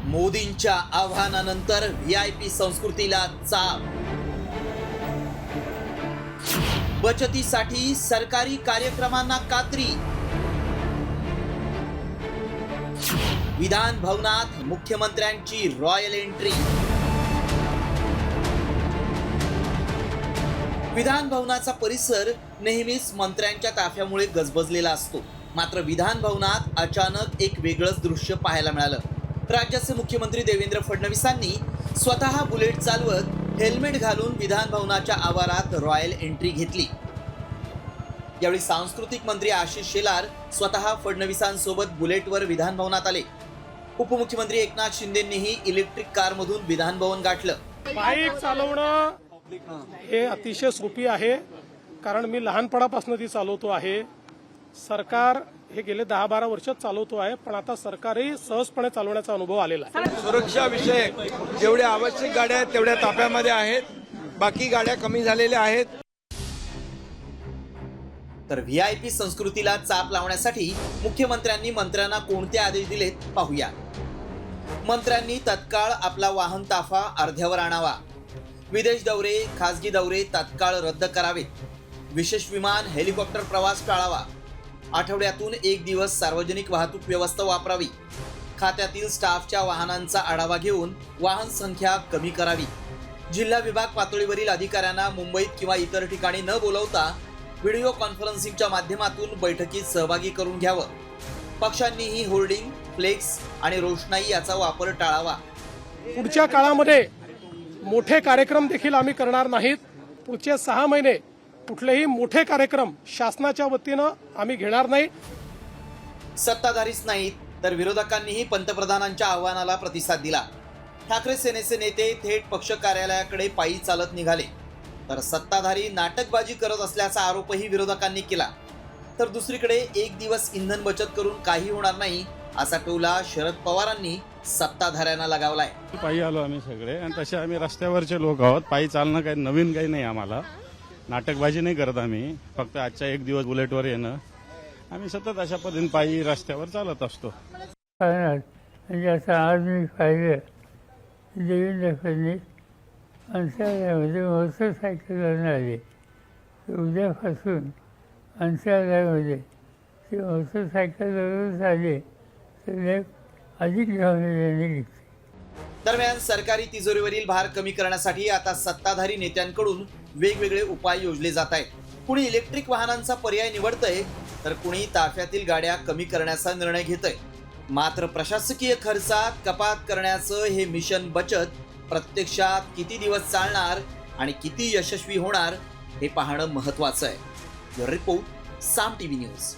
मोदींच्या आव्हानानंतर व्हीआयपी संस्कृतीला चाप। बचतीसाठी सरकारी कार्यक्रमांना कात्री। विधान भवनात मुख्यमंत्र्यांची रॉयल एंट्री। विधान भवनाचा परिसर नेहमीच मंत्र्यांच्या ताफ्यामुळे गजबजलेला असतो, मात्र विधान भवनात अचानक एक वेगळंच दृश्य पाहायला मिळालं। राज्याचे मुख्यमंत्री देवेंद्र फडणवीसांनी स्वतः बुलेट चालवत हेल्मेट घालून विधान भवनाच्या आवारात रॉयल एंट्री घेतली। यावेळी सांस्कृतिक मंत्री आशिष शेलार स्वतः फडणवीसांसोबत बुलेटवर विधान भवनात आले। उपमुख्यमंत्री एकनाथ शिंदेंनीही इलेक्ट्रिक कारमधून विधान भवन गाठलं। बाईक चालवणं हे अतिशय सोपी आहे, कारण मी लहानपणापासून ती चालवतो आहे। सरकार हे गेले 10-12 वर्ष चालवतो आहे, पण आता सरकारही सहजपणे चालवण्याचा अनुभव आलेला आहे। सुरक्षा विषयक जेवढ्या आवश्यक गाड्या आहेत तेवढ्या ताफ्यामध्ये आहेत, बाकी गाड्या कमी झालेल्या आहेत। तर व्हीआयपी संस्कृतीला चाप लावण्यासाठी मुख्यमंत्र्यांनी मंत्र्यांना कोणते आदेश दिलेत पाहूया। मंत्र्यांनी तत्काळ आपला वाहन ताफा अर्ध्यावर आणावा। विदेश दौरे, खासगी दौरे तत्काळ रद्द करावेत। विशेष विमान, हेलिकॉप्टर प्रवास टाळावा। आठवड्यातून एक दिवस सार्वजनिक वाहतूक व्यवस्था वापरावी। खात्यातील स्टाफच्या वाहनांचा आढावा घेऊन वाहन संख्या कमी करावी। जिल्हा विभाग पातळीवरील अधिकाऱ्यांना मुंबईत किंवा इतर ठिकाणी न बोलवता व्हिडिओ कॉन्फरन्सिंगच्या माध्यमातून बैठकीत सहभागी करून घ्यावं। पक्षांनीही होर्डिंग, फ्लेक्स आणि रोषणाई याचा वापर टाळावा। पुढच्या काळामध्ये मोठे कार्यक्रम देखील आम्ही करणार नाहीत। पुढचे 6 महिने कुठलेही मोठे कार्यक्रम शासनाच्या वतीनं आम्ही घेणार नाही। सत्ताधारीच नाहीत तर विरोधकांनीही पंतप्रधानांच्या आव्हानाला प्रतिसाद दिला। ठाकरे सेनेचे नेते थेट पक्ष कार्यालयाकडे पायी चालत निघाले, तर सत्ताधारी नाटकबाजी करत असल्याचा आरोपही विरोधकांनी केला। तर दुसरीकडे एक दिवस इंधन बचत करून काही होणार नाही असा टोला शरद पवारांनी सत्ताधाऱ्यांना लगावलाय। पायी आलो आम्ही सगळे, आणि तसे आम्ही रस्त्यावरचे लोक आहोत। पायी चालणं काही नवीन काही नाही आम्हाला, नाटकबाजी नाही करत आम्ही। फक्त आजचा एक दिवस बुलेटवर येणं, आम्ही सतत अशा पद्धतीने पायी रस्त्यावर चालत असतो। म्हणजे असं आज मी पाहिलं देवेंद्र फडणवीस अंतराळामध्ये मोटरसायकलवरून आले, उद्यापासून अंतराळामध्ये ते मोटरसायकलवरूनच आले तर अधिक जबाबदारी घेतली। दरम्यान सरकारी तिजोरीवरील भार कमी करण्यासाठी आता सत्ताधारी नेत्यांकडून वेगवेगळे उपाय योजले जात आहेत। कुणी इलेक्ट्रिक वाहनांचा पर्याय निवडतंय, तर कुणी ताफ्यातील गाड्या कमी करण्याचा निर्णय घेतंय। मात्र प्रशासकीय खर्चात कपात करण्याचं हे मिशन बचत प्रत्यक्षात किती दिवस चालणार आणि किती यशस्वी होणार हे पाहणं महत्त्वाचं आहे। रिपोर्ट साम टीव्ही न्यूज।